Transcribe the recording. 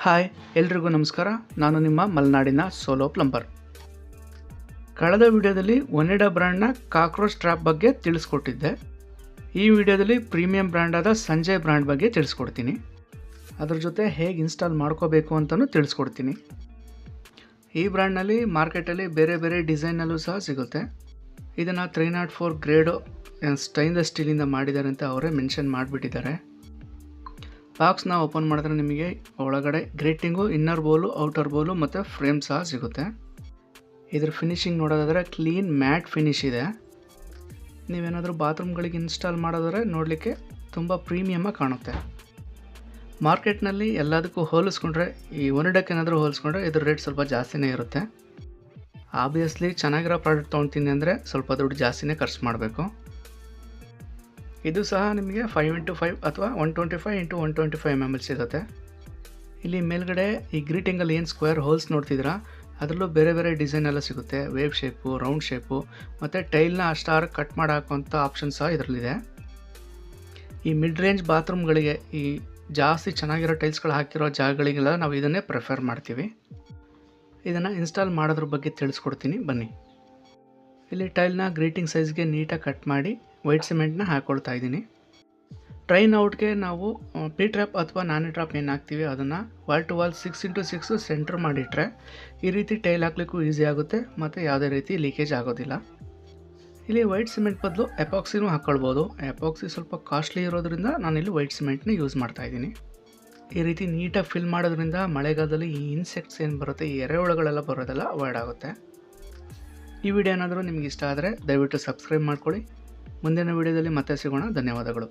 Hi ಎಲ್ರಿಗೂ ನಮಸ್ಕಾರ. ನಾನು ನಿಮ್ಮ ಮಲೆನಾಡಿನ ಸೋಲೋ ಪ್ಲಂಬರ್. ಕಳೆದ ವಿಡಿಯೋದಲ್ಲಿ ಒನೆಡಾ ಬ್ರ್ಯಾಂಡ್ನ ಕಾಕ್ರೋಚ್ ಟ್ರ್ಯಾಪ್ ಬಗ್ಗೆ ತಿಳಿಸ್ಕೊಟ್ಟಿದ್ದೆ. ಈ ವಿಡಿಯೋದಲ್ಲಿ ಪ್ರೀಮಿಯಂ ಬ್ರ್ಯಾಂಡಾದ ಸಂಜಯ್ ಬ್ರ್ಯಾಂಡ್ ಬಗ್ಗೆ ತಿಳಿಸ್ಕೊಡ್ತೀನಿ. ಅದ್ರ ಜೊತೆ ಹೇಗೆ ಇನ್ಸ್ಟಾಲ್ ಮಾಡ್ಕೋಬೇಕು ಅಂತಲೂ ತಿಳಿಸ್ಕೊಡ್ತೀನಿ. ಈ ಬ್ರ್ಯಾಂಡ್ನಲ್ಲಿ ಮಾರ್ಕೆಟಲ್ಲಿ ಬೇರೆ ಬೇರೆ ಡಿಸೈನಲ್ಲೂ ಸಹ ಸಿಗುತ್ತೆ. ಇದನ್ನು 304 ಗ್ರೇಡು ಸ್ಟೈನ್ಲೆಸ್ ಸ್ಟೀಲಿಂದ ಮಾಡಿದ್ದಾರೆ ಅಂತ ಅವರೇ ಮೆನ್ಷನ್ ಮಾಡಿಬಿಟ್ಟಿದ್ದಾರೆ. ಬಾಕ್ಸ್ನ ಓಪನ್ ಮಾಡಿದ್ರೆ ನಿಮಗೆ ಒಳಗಡೆ ಗ್ರೇಟಿಂಗು, ಇನ್ನರ್ ಬೋಲು, ಔಟರ್ ಬೋಲು ಮತ್ತು ಫ್ರೇಮ್ ಸಹ ಸಿಗುತ್ತೆ. ಇದ್ರ ಫಿನಿಶಿಂಗ್ ನೋಡೋದಾದರೆ ಕ್ಲೀನ್ ಮ್ಯಾಟ್ ಫಿನಿಶ್ ಇದೆ. ನೀವೇನಾದರೂ ಬಾತ್ರೂಮ್ಗಳಿಗೆ ಇನ್ಸ್ಟಾಲ್ ಮಾಡೋದಾದರೆ ನೋಡಲಿಕ್ಕೆ ತುಂಬ ಪ್ರೀಮಿಯಮಾಗಿ ಕಾಣುತ್ತೆ. ಮಾರ್ಕೆಟ್ನಲ್ಲಿ ಎಲ್ಲದಕ್ಕೂ ಹೋಲಿಸ್ಕೊಂಡ್ರೆ ಈ ಒನೆಡಾಕ್ಕೆ ಏನಾದರೂ ಹೋಲಿಸ್ಕೊಂಡ್ರೆ ಇದ್ರ ರೇಟ್ ಸ್ವಲ್ಪ ಜಾಸ್ತಿನೇ ಇರುತ್ತೆ. ಆಬ್ವಿಯಸ್ಲಿ ಚೆನ್ನಾಗಿರೋ ಪ್ರಾಡಕ್ಟ್ ತೊಗೊಳ್ತೀನಿ ಅಂದರೆ ಸ್ವಲ್ಪ ದುಡ್ಡು ಜಾಸ್ತಿನೇ ಖರ್ಚು ಮಾಡಬೇಕು. ಇದು ಸಹ ನಿಮಗೆ 5x5 ಅಥವಾ 125x125 mm ಸಿಗುತ್ತೆ. ಇಲ್ಲಿ ಮೇಲ್ಗಡೆ ಈ ಗ್ರೀಟಿಂಗಲ್ಲಿ ಏನು ಸ್ಕ್ವೇರ್ ಹೋಲ್ಸ್ ನೋಡ್ತಿದ್ದೀರಾ ಅದರಲ್ಲೂ ಬೇರೆ ಬೇರೆ ಡಿಸೈನ್ ಎಲ್ಲ ಸಿಗುತ್ತೆ. ವೇವ್ ಶೇಪು, ರೌಂಡ್ ಶೇಪು ಮತ್ತು ಟೈಲ್ನ ಅಷ್ಟಾರು ಕಟ್ ಮಾಡಿ ಹಾಕೋಂಥ ಆಪ್ಷನ್ ಸಹ ಇದರಲ್ಲಿದೆ. ಈ ಮಿಡ್ ರೇಂಜ್ ಬಾತ್ರೂಮ್ಗಳಿಗೆ ಈ ಜಾಸ್ತಿ ಚೆನ್ನಾಗಿರೋ ಟೈಲ್ಸ್ಗಳು ಹಾಕಿರೋ ಜಾಗಗಳಿಗೆಲ್ಲ ನಾವು ಇದನ್ನೇ ಪ್ರಿಫರ್ ಮಾಡ್ತೀವಿ. ಇದನ್ನು ಇನ್ಸ್ಟಾಲ್ ಮಾಡೋದ್ರ ಬಗ್ಗೆ ತಿಳಿಸ್ಕೊಡ್ತೀನಿ ಬನ್ನಿ. ಇಲ್ಲಿ ಟೈಲ್ನ ಗ್ರೀಟಿಂಗ್ ಸೈಜ್ಗೆ ನೀಟಾಗಿ ಕಟ್ ಮಾಡಿ ವೈಟ್ ಸಿಮೆಂಟ್ನ ಹಾಕ್ಕೊಳ್ತಾ ಇದ್ದೀನಿ. ಟ್ರೈನ್ ಔಟ್ಗೆ ನಾವು ಪಿ ಟ್ರ್ಯಾಪ್ ಅಥವಾ ನಾನಿ ಟ್ರ್ಯಾಪ್ ಏನು ಹಾಕ್ತೀವಿ ಅದನ್ನು wall to wall 6x6 centre ಮಾಡಿಟ್ರೆ ಈ ರೀತಿ ಟೈಲ್ ಹಾಕ್ಲಿಕ್ಕೂ ಈಸಿ ಆಗುತ್ತೆ ಮತ್ತು ಯಾವುದೇ ರೀತಿ ಲೀಕೇಜ್ ಆಗೋದಿಲ್ಲ. ಇಲ್ಲಿ ವೈಟ್ ಸಿಮೆಂಟ್ ಬದಲು ಎಪಾಕ್ಸಿನೂ ಹಾಕ್ಕೊಳ್ಬೋದು. ಎಪಾಕ್ಸಿ ಸ್ವಲ್ಪ ಕಾಸ್ಟ್ಲಿ ಇರೋದ್ರಿಂದ ನಾನಿಲ್ಲಿ ವೈಟ್ ಸಿಮೆಂಟ್ನ ಯೂಸ್ ಮಾಡ್ತಾಯಿದ್ದೀನಿ. ಈ ರೀತಿ ನೀಟಾಗಿ ಫಿಲ್ ಮಾಡೋದ್ರಿಂದ ಮಳೆಗಾಲದಲ್ಲಿ ಈ ಇನ್ಸೆಕ್ಟ್ಸ್ ಏನು ಬರುತ್ತೆ, ಈ ಎರೆಹುಳುಗಳೆಲ್ಲ ಬರೋದೆಲ್ಲ ಅವಾಯ್ಡ್ ಆಗುತ್ತೆ. ಈ ವಿಡಿಯೋ ಏನಾದರೂ ನಿಮಗೆ ಇಷ್ಟ ಆದರೆ ದಯವಿಟ್ಟು ಸಬ್ಸ್ಕ್ರೈಬ್ ಮಾಡ್ಕೊಳ್ಳಿ. ಮುಂದಿನ ವಿಡಿಯೋದಲ್ಲಿ ಮತ್ತೆ ಸಿಗೋಣ. ಧನ್ಯವಾದಗಳು.